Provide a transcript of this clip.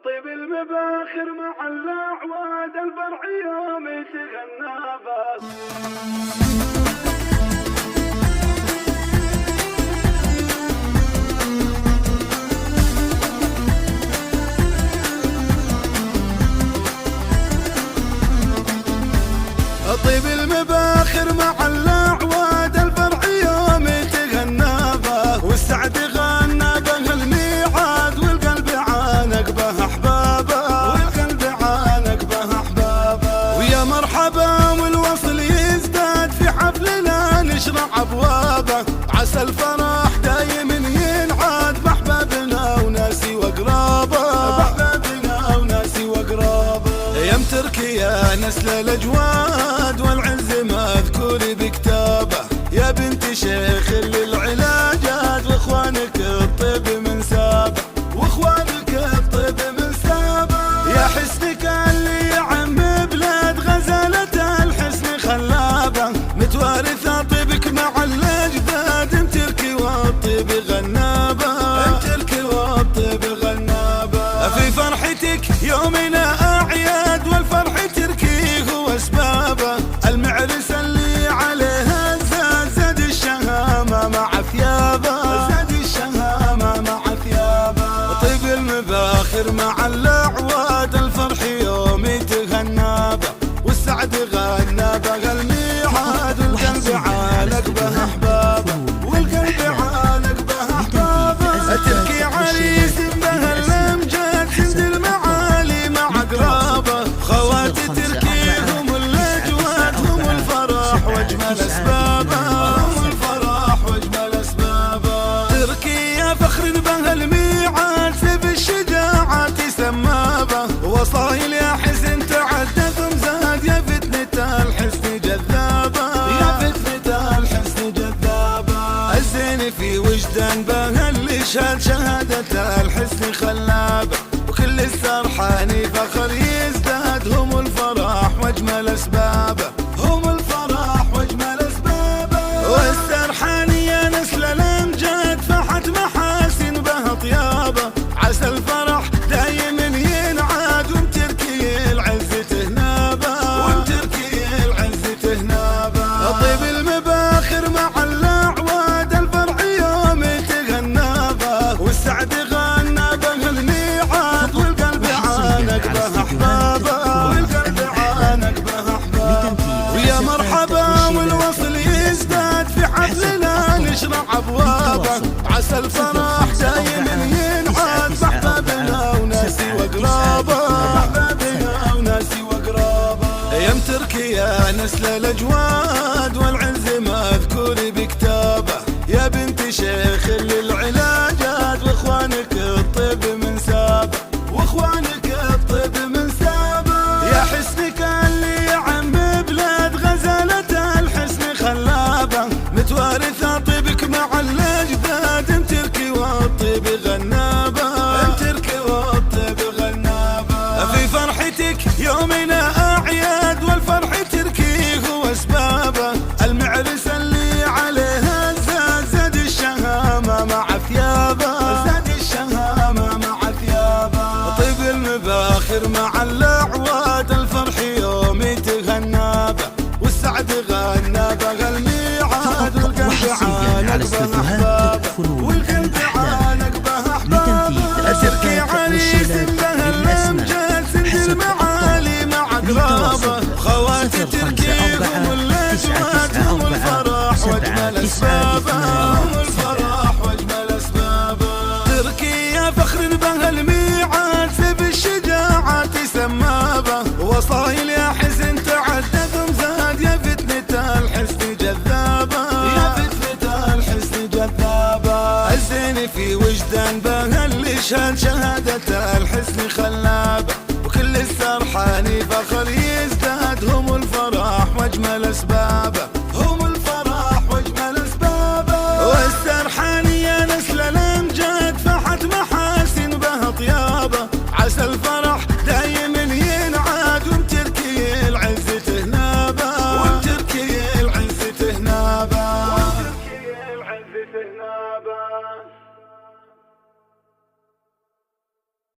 طيب المباخر مع الأعواد الفرح يوم يتغنى بس. طيب المباخر مع الأعواد الفرح يوم يتغنى به، والسعد غنى به الميعاد والقلب عانق به أحبابه، والقلب عانق به أحبابه. ويا مرحبا والوصل يزداد في حفلنا نشرع أبوابه، عسى الفرح دايم ينعاد بأحبابنا وناسي وأقرابه، بأحبابنا وناسي وأقرابه. يمترك يا نسل الأجواد والعز مذكور بكتابه، يا بنت شيخ للعلاجات واخوانك الطيب من سابه، واخوانك الطيب من سابه. يا حسنك اللي يعم بلاد غزالة الحسن خلابه، متوارثة طيبك مع الأجداد، امتركي والطيب غنابه، امتركي والطيب غنابه. في فرحتك يومنا أعياد والفرح تركي هو أسبابه، المعرس اللي عليها زاد الشهامة مع ثيابه، زاد الشهامة مع ثيابه. طيب المباخر مع الأعواد الفرح يوم يتغنى به، والسعد غنى به الميعاد والقلب عانق به أحبابه، والقلب عانق به أحبابه. تركي عريس به الأمجاد سند المعالي مع أقرابه، خوات تركي هم الأجواد هم الفرح واجمل أسبابه، هم الفرح واجمل أسبابه. تركي يا فخر به الميعاد سيف الشجاعات سمى به، وصايل يا حسن تعدد ومزاد، يا فتنة الحسن جذابه، يا فتنة الحسن جذابه. الزين في وجدان به اللي شهد شهادة الحسن خلابه، وكل السرحاني فخر يزداد، هم الفرح واجمل اسبابه، هم الفرح واجمل اسبابه. والسرحاني يا نسل الامجاد فحت محاسن به طيابه، عسى الفرح دايم ينعاد ومتركي العز تهنابه، ومتركي العز تهنابه. طيب المباخر مع الاعواد الفرح يوم يتغنى به، والسعد غنى به الميعاد والقلب عانق به أحبابه، والقلب عانق به أحبابه. ويا مرحبا والوصل يزداد في حفلنا نشرع أبوابه، عسى الفرح دايم ينعاد بأحبابنا وناسي وأقرابه، بأحبابنا وناسي وأقرابه. يمتركي يا نسل الأجواد والعز مذكور بكتابه، يا بنت شيخ للعلاجات واخوانك الطيب من سابه، واخوانك الطيب من سابه. يا حسنك اللي يعم بلاد غزالة الحسن خلابه، متوارثة طيبك مع الأجداد، امتركي والطيب غنابه، امتركي والطيب غنابه. في فرحتك يومنا أعياد والفرح تركي هو أسبابه، المعرس اللي عليها زاد الشهامة مع ثيابه، زاد الشهامة مع ثيابه. طيب المباخر مع الأعواد الفرح يوم يتغنى به، والسعد غنى به الميعاد والقلب عانق به أحبابه، والقلب عانق به أحبابه. تركي عريس به الأمجاد سند المعالي مع أقرابه، خوات تركي هم الأجواد هم الفرح واجمل أسبابه، هم الفرح واجمل أسبابه. تركي يا فخر به الميعاد سيف الشجاعات سمى به، وصايل يا حسن تعدد ومزاد، يا فتنة الحسن جذابه، يا فتنة الحسن جذابه. الزين في وجدان به اللي شهد شهادة الحسن خلابه، وكل السرحاني فخر